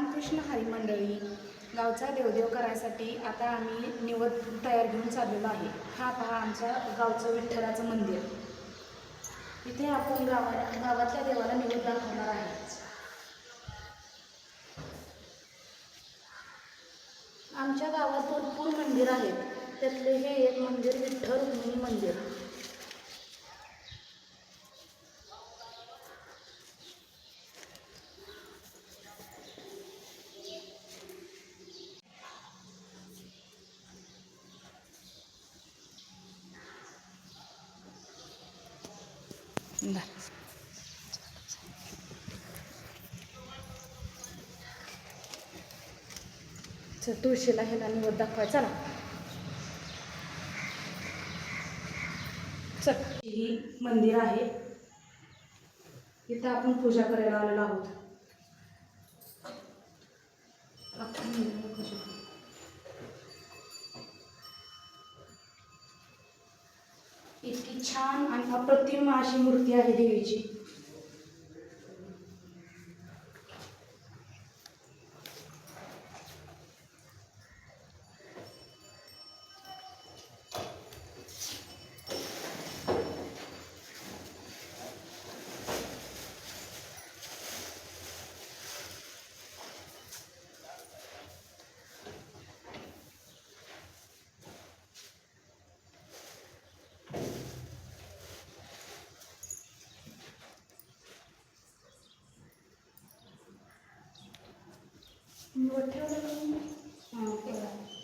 रामकृष्ण हरी मंडळी, गावचा देवदेव करायसाठी आता आम्ही निवद तयार घेऊन चाललेलो आहे। हा पहा आमच्या गावचं विठ्ठलाचं मंदिर। इथे आपण गावातल्या देवाला निवद दाखवणार आहे। आमच्या गावात भरपूर मंदिर आहेत, त्यातले हे एक मंदिर विठ्ठल रुक्मिणी मंदिर। तुळशीला ह्याला निवद दाखवाय चला। ही मंदिर आहे, इथं आपण पूजा करायला आलेलो आहोत। इतकी छान आणि अप्रतिम अशी मूर्ती आहे देवीची।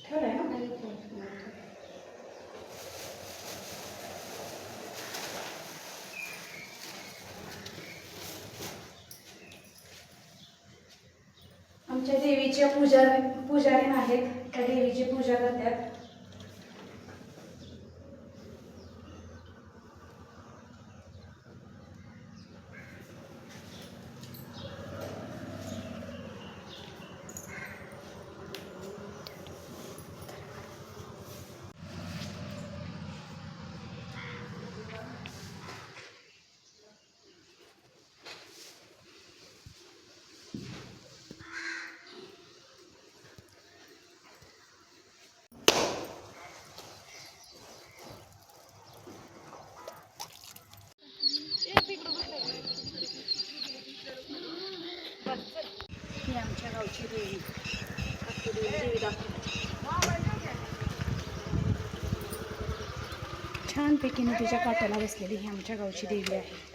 ठेवलंय ना? आमच्या देवीच्या पुजारी आहेत, त्या देवीची पूजा करतात। ही आमच्या गावची देवी, देवी छानपैकी नदीच्या काठाला बसलेली ही आमच्या गावची देवी आहे।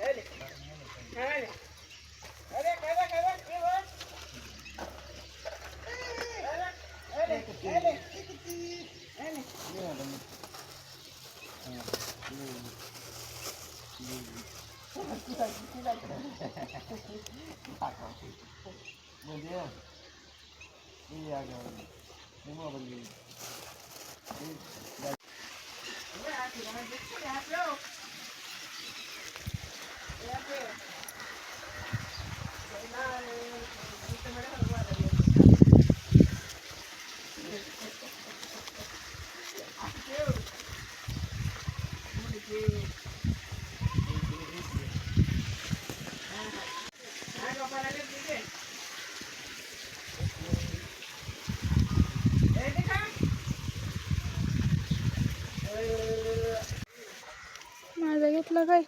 माझा घेतला काय?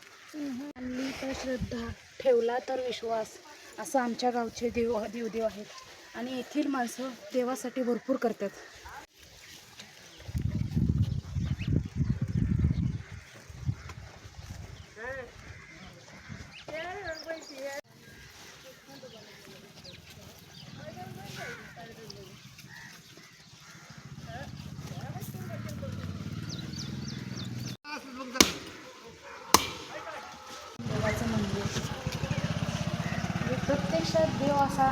आणली तर श्रद्धा, ठेवला तर विश्वास, असं आमच्या गावचे देवदेव आहेत आणि येथील माणसं देवासाठी भरपूर करतात। देवाचं मंदिर प्रत्यक्षात देव असा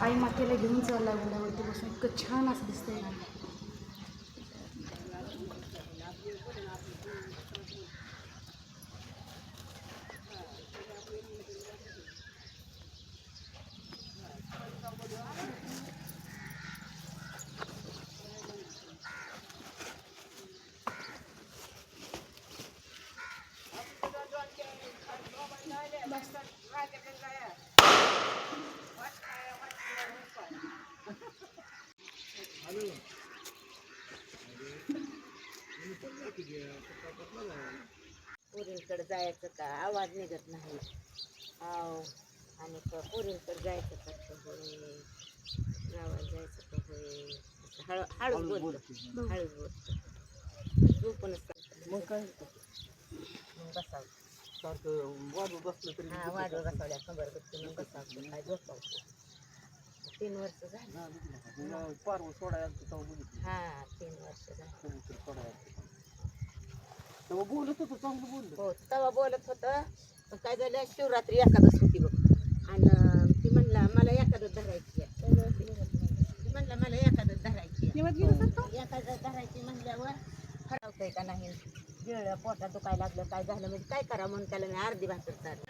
आई मातेला घेऊन चालला घोड्यावरती बसून, इतकं छान असं दिसतंय ना। पोरींकडे जायचं का आवाज निघत नाही. आव आणि पोरींकडे जायचं का गावात जायचं का होय हळूच बोलतो हळूच बोलतो झोपूनच मग काय मग बसावं सारखं वाजवत बसलं तरी वाजवत बसवल्या खबर बघते मग बसावं काय झोपावतो 3 वर्ष झाली पारव सोडायला हा 3 वर्ष झाली तेव्हा बोलत होतं चांगलं बोललं हो तेव्हा बोलत होतं पण काय झालं शिवरात्री एकादश होती बघ आणि ती म्हणला मला एकादश धरायची ती म्हणला मला एकादश धरायची एकादश धरायची म्हणल्यावर ठरवतंय का नाही गिळलं पोटात दुखायला लागलं काय झालं म्हणजे काय करा म्हणून त्याला मी अर्धी भाकर चालली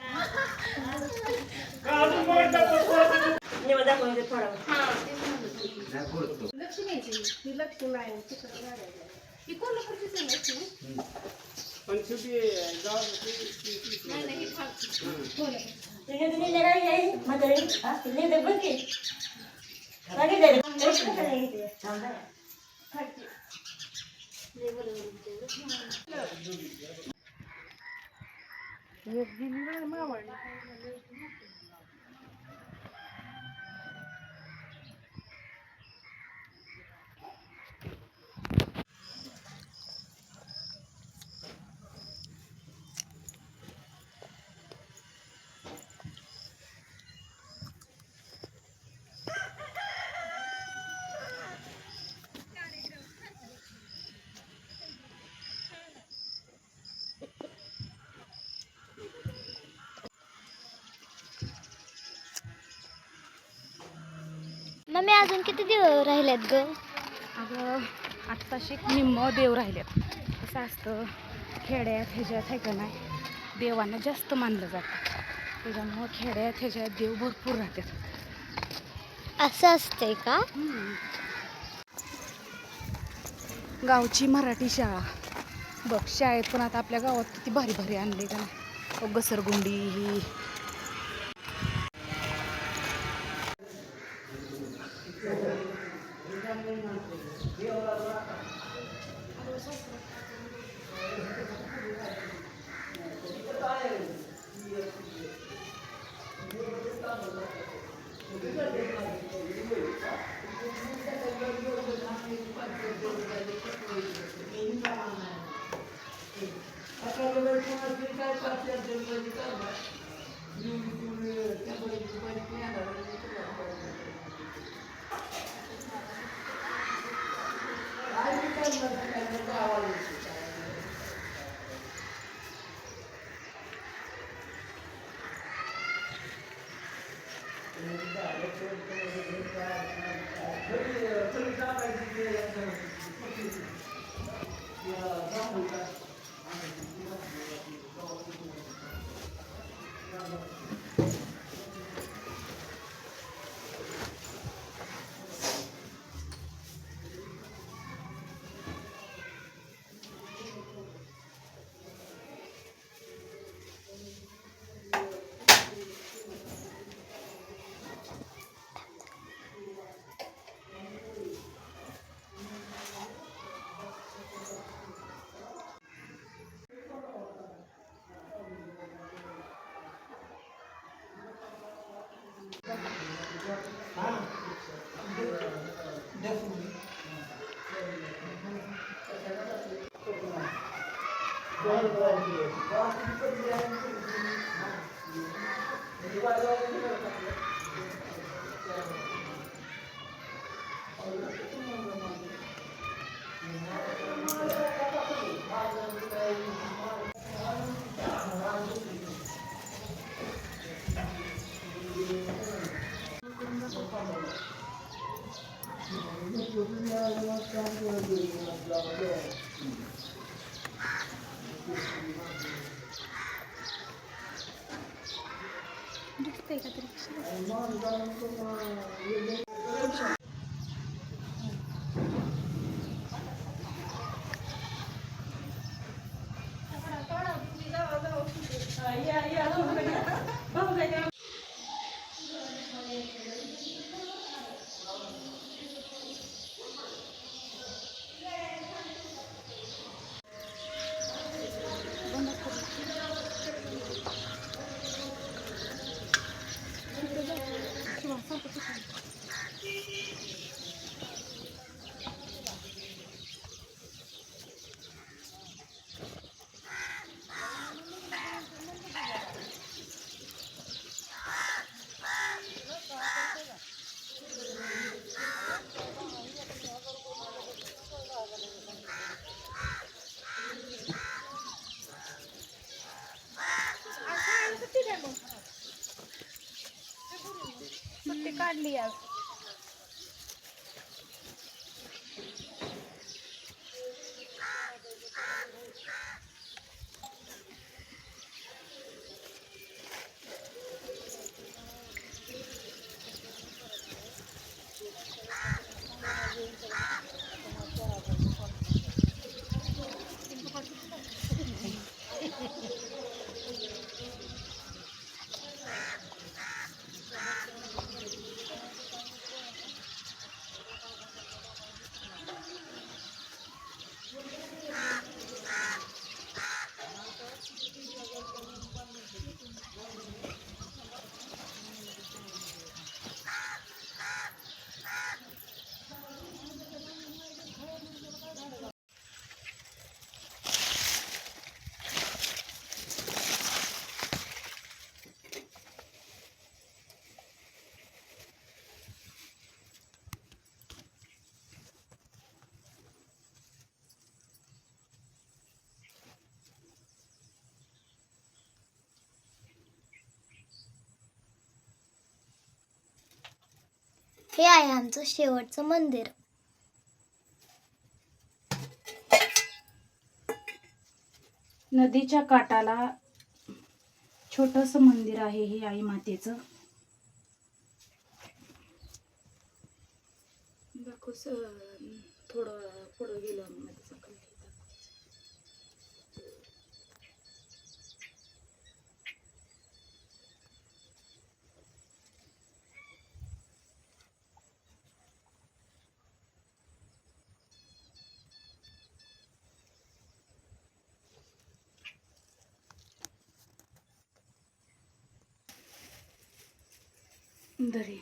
दाखवायचं थोडा लक्ष्मीची ती लक्ष्मी आहे ती कोल्हापूरची लक्ष्मी पण शेवटी मम्मी अजून किती दिवस राहिलेत ग? अगं आत्ताशी निम्म देव राहिलेत. कसं असतं खेड्यात ह्याच्यात आहे का नाही देवांना जास्त मानलं जातं त्याच्यामुळं खेड्यात ह्याच्यात देव भरपूर राहतात. असं असतंय का? गावची मराठी शाळा बघ शाळेत पण आता आपल्या गावात किती भारी भारी आणले का नाही घसरगुंडी ही दिसतंय का तरी सुट्टी काढली आज. हे आहे आमचं शेवटचं मंदिर. नदीच्या काठाला छोटस मंदिर आहे हे आई मातेचं. दाखवस थोडं पुढं गेलं नदीचा काठ. दरी